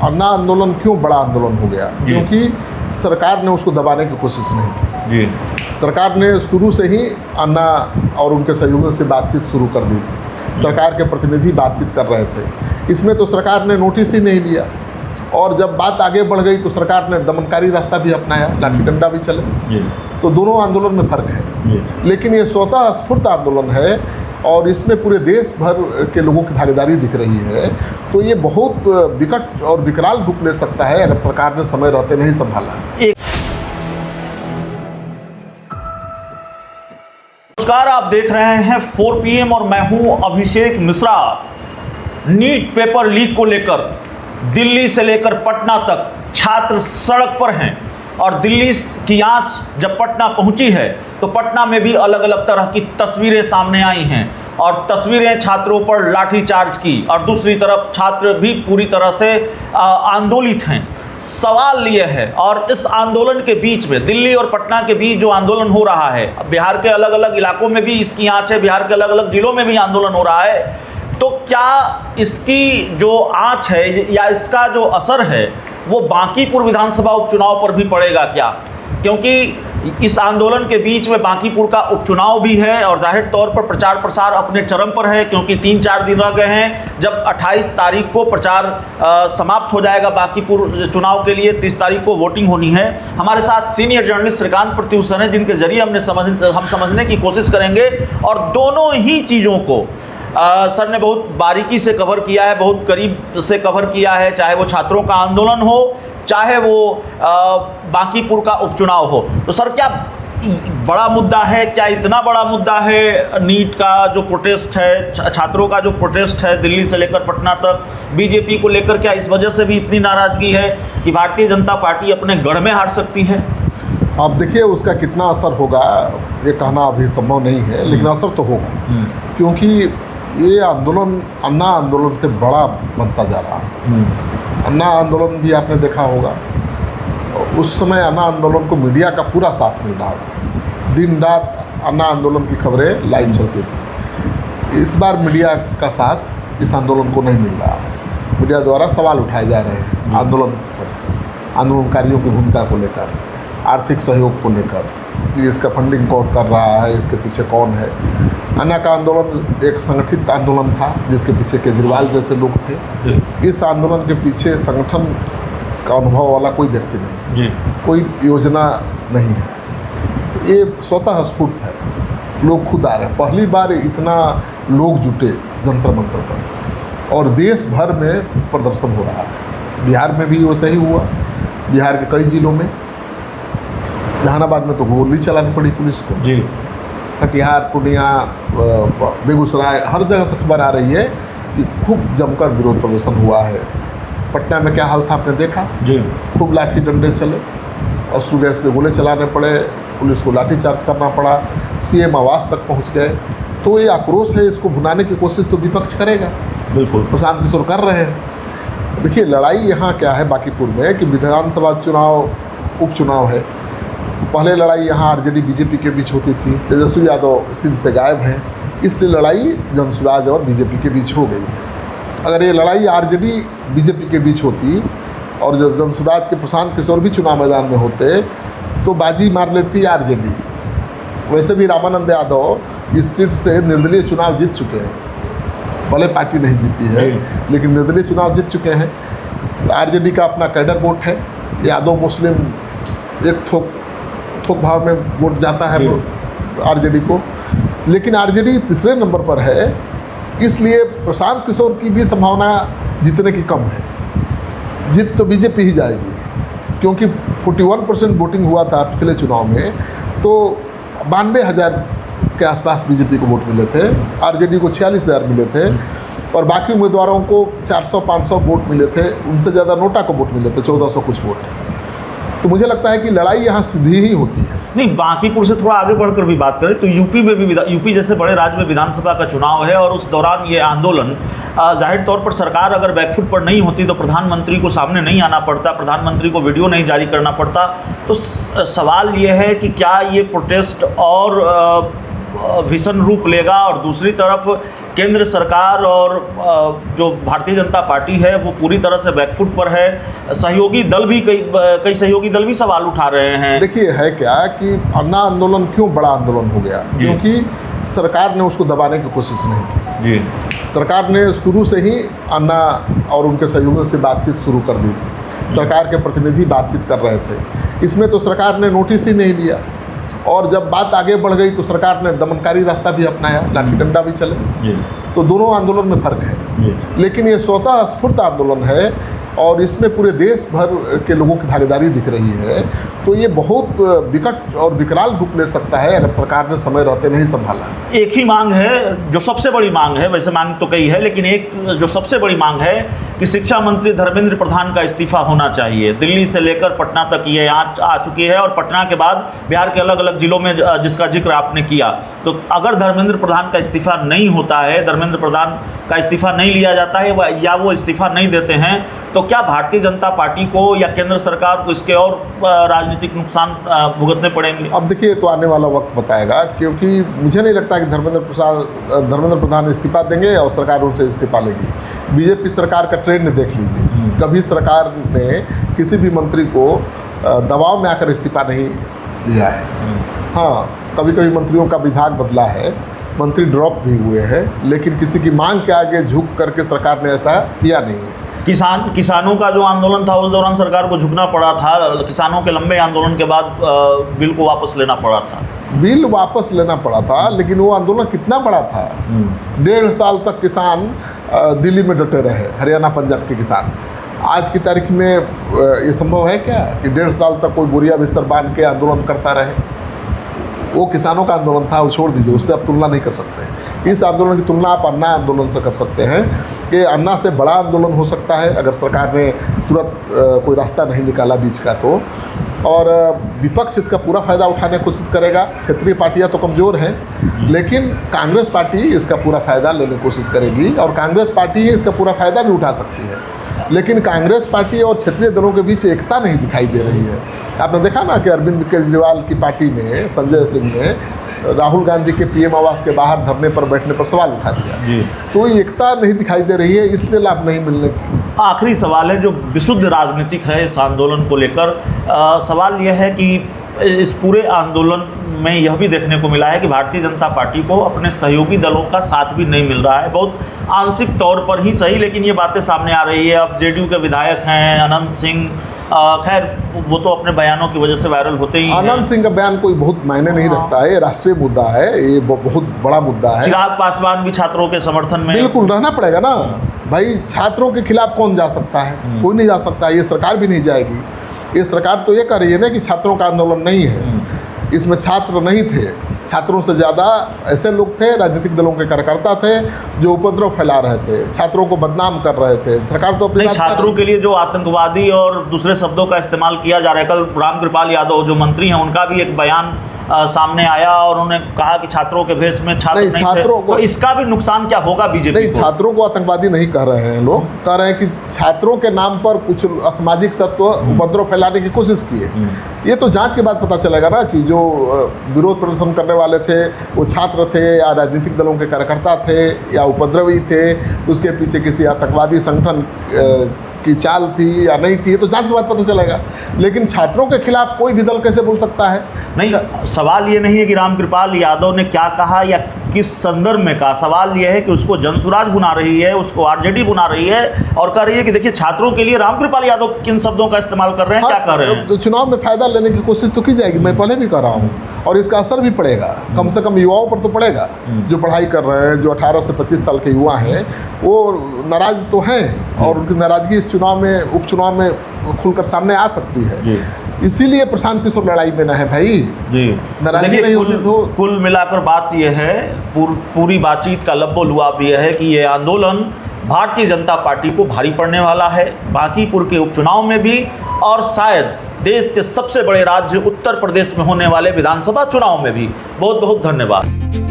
अन्ना आंदोलन क्यों बड़ा आंदोलन हो गया, क्योंकि सरकार ने उसको दबाने की कोशिश नहीं की जी। सरकार ने शुरू से ही अन्ना और उनके सहयोगियों से बातचीत शुरू कर दी थी। सरकार के प्रतिनिधि बातचीत कर रहे थे, इसमें तो सरकार ने नोटिस ही नहीं लिया। और जब बात आगे बढ़ गई तो सरकार ने दमनकारी रास्ता भी अपनाया, लाठी डंडा भी चले। तो दोनों आंदोलन में फ़र्क है, लेकिन ये स्वतः स्फूर्त आंदोलन है और इसमें पूरे देश भर के लोगों की भागीदारी दिख रही है। तो ये बहुत विकट और विकराल रूप ले सकता है अगर सरकार ने समय रहते नहीं संभाला। नमस्कार, आप देख रहे हैं 4 PM और मैं हूं Abhishek Mishra. NEET paper leak को लेकर दिल्ली से लेकर पटना तक छात्र सड़क पर हैं और दिल्ली की आंच जब पटना पहुंची है तो पटना में भी अलग अलग तरह की तस्वीरें सामने आई हैं और तस्वीरें छात्रों पर लाठीचार्ज की और दूसरी तरफ छात्र भी पूरी तरह से आंदोलित हैं। सवाल ये है, और इस आंदोलन के बीच में दिल्ली और पटना के बीच जो आंदोलन हो रहा है, बिहार के अलग अलग इलाकों में भी इसकी आंच है, बिहार के अलग अलग जिलों में भी आंदोलन हो रहा है। तो क्या इसकी जो आंच है या इसका जो असर है वो बांकीपुर विधानसभा उपचुनाव पर भी पड़ेगा क्या? क्योंकि इस आंदोलन के बीच में बांकीपुर का उपचुनाव भी है और जाहिर तौर पर प्रचार प्रसार अपने चरम पर है, क्योंकि 3-4 दिन रह गए हैं। जब 28 तारीख को प्रचार समाप्त हो जाएगा बांकीपुर चुनाव के लिए, 30 तारीख को वोटिंग होनी है। हमारे साथ सीनियर जर्नलिस्ट श्रीकांत प्रत्युषण है, जिनके जरिए हम समझने की कोशिश करेंगे और दोनों ही चीज़ों को सर ने बहुत बारीकी से कवर किया है, बहुत करीब से कवर किया है, चाहे वो छात्रों का आंदोलन हो, चाहे वो बांकीपुर का उपचुनाव हो। तो सर, क्या बड़ा मुद्दा है, क्या इतना बड़ा मुद्दा है नीट का जो प्रोटेस्ट है, छात्रों का जो प्रोटेस्ट है दिल्ली से लेकर पटना तक, बीजेपी को लेकर क्या इस वजह से भी इतनी नाराजगी है कि भारतीय जनता पार्टी अपने गढ़ में हार सकती है? आप देखिए उसका कितना असर होगा ये कहना अभी संभव नहीं है, लेकिन असर तो होगा, क्योंकि ये आंदोलन अन्ना आंदोलन से बड़ा बनता जा रहा है। अन्ना आंदोलन भी आपने देखा होगा, उस समय अन्ना आंदोलन को मीडिया का पूरा साथ मिल रहा था, दिन रात अन्ना आंदोलन की खबरें लाइव चलती थी। इस बार मीडिया का साथ इस आंदोलन को नहीं मिल रहा है। मीडिया द्वारा सवाल उठाए जा रहे हैं आंदोलन पर, आंदोलनकारियों की भूमिका को लेकर, आर्थिक सहयोग को लेकर, इसका फंडिंग कौन कर रहा है, इसके पीछे कौन है। अन्ना का आंदोलन एक संगठित आंदोलन था जिसके पीछे केजरीवाल जैसे लोग थे। इस आंदोलन के पीछे संगठन का अनुभव वाला कोई व्यक्ति नहीं जी, कोई योजना नहीं है। ये स्वतः स्फूर्त है, लोग खुद आ रहे हैं। पहली बार इतना लोग जुटे जंतर मंतर पर और देश भर में प्रदर्शन हो रहा है। बिहार में भी वैसे ही हुआ, बिहार के कई जिलों में, जहानाबाद में तो गोली चलानी पड़ी पुलिस को जी, कटिहार, पूर्णिया, बेगूसराय, हर जगह से खबर आ रही है कि खूब जमकर विरोध प्रदर्शन हुआ है। पटना में क्या हाल था आपने देखा जी, खूब लाठी डंडे चले, अश्रु गैस के गोले चलाने पड़े, पुलिस को लाठी चार्ज करना पड़ा, सीएम आवास तक पहुंच गए। तो ये आक्रोश है, इसको भुनाने की कोशिश तो विपक्ष करेगा, बिल्कुल प्रशांत किशोर कर रहे हैं। देखिए लड़ाई यहाँ क्या है बांकीपुर में कि विधानसभा चुनाव उपचुनाव है। पहले लड़ाई यहाँ आरजेडी बीजेपी के बीच होती थी, तेजस्वी यादव सिंध से गायब हैं, इसलिए लड़ाई जनसुराज और बीजेपी के बीच हो गई है। अगर ये लड़ाई आरजेडी बीजेपी के बीच होती और जनसुराज के प्रशांत किशोर भी चुनाव मैदान में होते तो बाजी मार लेती आरजेडी। वैसे भी रामानंद यादव इस सीट से निर्दलीय चुनाव जीत चुके हैं, भले पार्टी नहीं जीती है लेकिन निर्दलीय चुनाव जीत चुके हैं। आरजेडी का अपना कैडर वोट है, यादव मुस्लिम एक थोक भाव में वोट जाता है आरजेडी को, लेकिन आरजेडी तीसरे नंबर पर है, इसलिए प्रशांत किशोर की भी संभावना जीतने की कम है। जीत तो बीजेपी ही जाएगी, क्योंकि 41% वोटिंग हुआ था पिछले चुनाव में, तो 92,000 के आसपास बीजेपी को वोट मिले थे, आरजेडी को 46,000 मिले थे और बाकी उम्मीदवारों को 400-500 वोट मिले थे, उनसे ज़्यादा नोटा को वोट मिले थे 1400 कुछ वोट। तो मुझे लगता है कि लड़ाई यहाँ सीधी ही होती है। नहीं, बांकीपुर से थोड़ा आगे बढ़कर भी बात करें तो यूपी में भी, यूपी जैसे बड़े राज्य में विधानसभा का चुनाव है और उस दौरान ये आंदोलन जाहिर तौर पर सरकार अगर बैकफुट पर नहीं होती तो प्रधानमंत्री को सामने नहीं आना पड़ता, प्रधानमंत्री को वीडियो नहीं जारी करना पड़ता। तो सवाल ये है कि क्या ये प्रोटेस्ट और भीषण रूप लेगा और दूसरी तरफ केंद्र सरकार और जो भारतीय जनता पार्टी है वो पूरी तरह से बैकफुट पर है। सहयोगी दल भी कई सहयोगी दल भी सवाल उठा रहे हैं। देखिए है क्या कि अन्ना आंदोलन क्यों बड़ा आंदोलन हो गया, क्योंकि सरकार ने उसको दबाने की कोशिश नहीं की जी। सरकार ने शुरू से ही अन्ना और उनके सहयोगियों से बातचीत शुरू कर दी थी। सरकार के प्रतिनिधि बातचीत कर रहे थे, इसमें तो सरकार ने नोटिस ही नहीं लिया। और जब बात आगे बढ़ गई तो सरकार ने दमनकारी रास्ता भी अपनाया, लाठी डंडा भी चले। तो दोनों आंदोलन में फर्क है, लेकिन ये स्वतः स्फूर्त आंदोलन है और इसमें पूरे देश भर के लोगों की भागीदारी दिख रही है। तो ये बहुत विकट और विकराल रूप ले सकता है अगर सरकार ने समय रहते नहीं संभाला। एक ही मांग है जो सबसे बड़ी मांग है, वैसे मांग तो कई है लेकिन एक जो सबसे बड़ी मांग है कि शिक्षा मंत्री धर्मेंद्र प्रधान का इस्तीफा होना चाहिए। दिल्ली से लेकर पटना तक ये आ चुकी है और पटना के बाद बिहार के अलग अलग जिलों में जिसका जिक्र आपने किया। तो अगर धर्मेंद्र प्रधान का इस्तीफा नहीं होता है, धर्मेंद्र प्रधान का इस्तीफा नहीं लिया जाता है या वो इस्तीफा नहीं देते हैं, तो क्या भारतीय जनता पार्टी को या केंद्र सरकार को इसके और राजनीतिक नुकसान भुगतने पड़ेंगे? अब देखिए तो आने वाला वक्त बताएगा, क्योंकि मुझे नहीं लगता कि धर्मेंद्र प्रधान इस्तीफा देंगे और सरकार उनसे इस्तीफा लेगी। बीजेपी सरकार का ट्रेंड देख लीजिए, कभी सरकार ने किसी भी मंत्री को दबाव में आकर इस्तीफा नहीं लिया है। हाँ, कभी कभी मंत्रियों का विभाग बदला है, मंत्री ड्रॉप भी हुए हैं, लेकिन किसी की मांग के आगे झुक करके सरकार ने ऐसा किया नहीं है। किसानों का जो आंदोलन था उस दौरान सरकार को झुकना पड़ा था। किसानों के लंबे आंदोलन के बाद बिल को वापस लेना पड़ा था। बिल वापस लेना पड़ा था, लेकिन वो आंदोलन कितना बड़ा था। 1.5 साल तक किसान दिल्ली में डटे रहे, हरियाणा पंजाब के किसान। आज की तारीख में ये संभव है क्या कि 1.5 साल तक कोई बोरिया बिस्तर बांध के आंदोलन करता रहे? वो किसानों का आंदोलन था, वो छोड़ दीजिए, उससे आप तुलना नहीं कर सकते। इस आंदोलन की तुलना आप अन्ना आंदोलन से कर सकते हैं कि अन्ना से बड़ा आंदोलन हो सकता है अगर सरकार ने तुरंत कोई रास्ता नहीं निकाला बीच का तो। और विपक्ष इसका पूरा फ़ायदा उठाने की कोशिश करेगा। क्षेत्रीय पार्टियां तो कमज़ोर हैं, लेकिन कांग्रेस पार्टी इसका पूरा फ़ायदा लेने की कोशिश करेगी और कांग्रेस पार्टी ही इसका पूरा फ़ायदा भी उठा सकती है। लेकिन कांग्रेस पार्टी और क्षेत्रीय दलों के बीच एकता नहीं दिखाई दे रही है। आपने देखा ना कि अरविंद केजरीवाल की पार्टी ने, संजय सिंह ने राहुल गांधी के पीएम आवास के बाहर धरने पर बैठने पर सवाल उठा दिया जी। तो एकता नहीं दिखाई दे रही है, इसलिए लाभ नहीं मिलने की। आखिरी सवाल है जो विशुद्ध राजनीतिक है इस आंदोलन को लेकर। सवाल यह है कि इस पूरे आंदोलन में यह भी देखने को मिला है कि भारतीय जनता पार्टी को अपने सहयोगी दलों का साथ भी नहीं मिल रहा है, बहुत आंशिक तौर पर ही सही, लेकिन ये बातें सामने आ रही है। अब जेडीयू के विधायक हैं अनंत सिंह, खैर वो तो अपने बयानों की वजह से वायरल होते ही हैं। अनंत सिंह का बयान कोई बहुत मायने नहीं रखता है, ये राष्ट्रीय मुद्दा है, ये बहुत बड़ा मुद्दा है। चिराग पासवान भी छात्रों के समर्थन में बिल्कुल रहना पड़ेगा ना भाई। छात्रों के खिलाफ कौन जा सकता है? कोई नहीं जा सकता, ये सरकार भी नहीं जाएगी। ये सरकार तो ये कर रही है ना कि छात्रों का आंदोलन नहीं है, इसमें छात्र नहीं थे। छात्रों से ज़्यादा ऐसे लोग थे, राजनीतिक दलों के कार्यकर्ता थे जो उपद्रव फैला रहे थे, छात्रों को बदनाम कर रहे थे। सरकार तो अपने छात्रों के लिए जो आतंकवादी और दूसरे शब्दों का इस्तेमाल किया जा रहा है, कल रामकृपाल यादव जो मंत्री हैं उनका भी एक बयान सामने आया और उन्होंने कहा कि छात्रों के भेष में छात्रों को, तो इसका भी नुकसान क्या होगा बीजेपी? नहीं, छात्रों को आतंकवादी नहीं कह रहे हैं लोग, कह रहे हैं कि छात्रों के नाम पर कुछ असामाजिक तत्व उपद्रव फैलाने की कोशिश किए। ये तो जांच के बाद पता चलेगा ना कि जो विरोध प्रदर्शन करने वाले थे वो छात्र थे या राजनीतिक दलों के कार्यकर्ता थे या उपद्रवी थे, उसके पीछे किसी आतंकवादी संगठन की चाल थी या नहीं थी, तो जांच के बाद पता चलेगा। लेकिन छात्रों के खिलाफ कोई भी दल कैसे बोल सकता है? नहीं, सवाल ये नहीं है कि रामकृपाल यादव ने क्या कहा या किस संदर्भ में कहा, सवाल यह है कि उसको जनसुराज बुना रही है, उसको आरजेडी बुना रही है और कह रही है कि देखिए छात्रों के लिए रामकृपाल यादव किन शब्दों का इस्तेमाल कर रहे हैं, क्या कर रहे हैं। तो चुनाव में फायदा लेने की कोशिश तो की जाएगी, मैं पहले भी कर रहा हूँ, और इसका असर भी पड़ेगा, कम से कम युवाओं पर तो पड़ेगा। जो पढ़ाई कर रहे हैं, जो 18 से 25 साल के युवा हैं, वो नाराज तो हैं और उनकी नाराजगी इस चुनाव में, उपचुनाव में खुलकर सामने आ सकती है। इसीलिए प्रशांत किशोर लड़ाई में ना है भाई जी। नाराजगी नहीं होती तो कुल मिलाकर बात यह है, पूरी बातचीत का लब्बो-लुआब यह है कि यह आंदोलन भारतीय जनता पार्टी को भारी पड़ने वाला है, बांकीपुर के उपचुनाव में भी और शायद देश के सबसे बड़े राज्य उत्तर प्रदेश में होने वाले विधानसभा चुनाव में भी। बहुत बहुत धन्यवाद।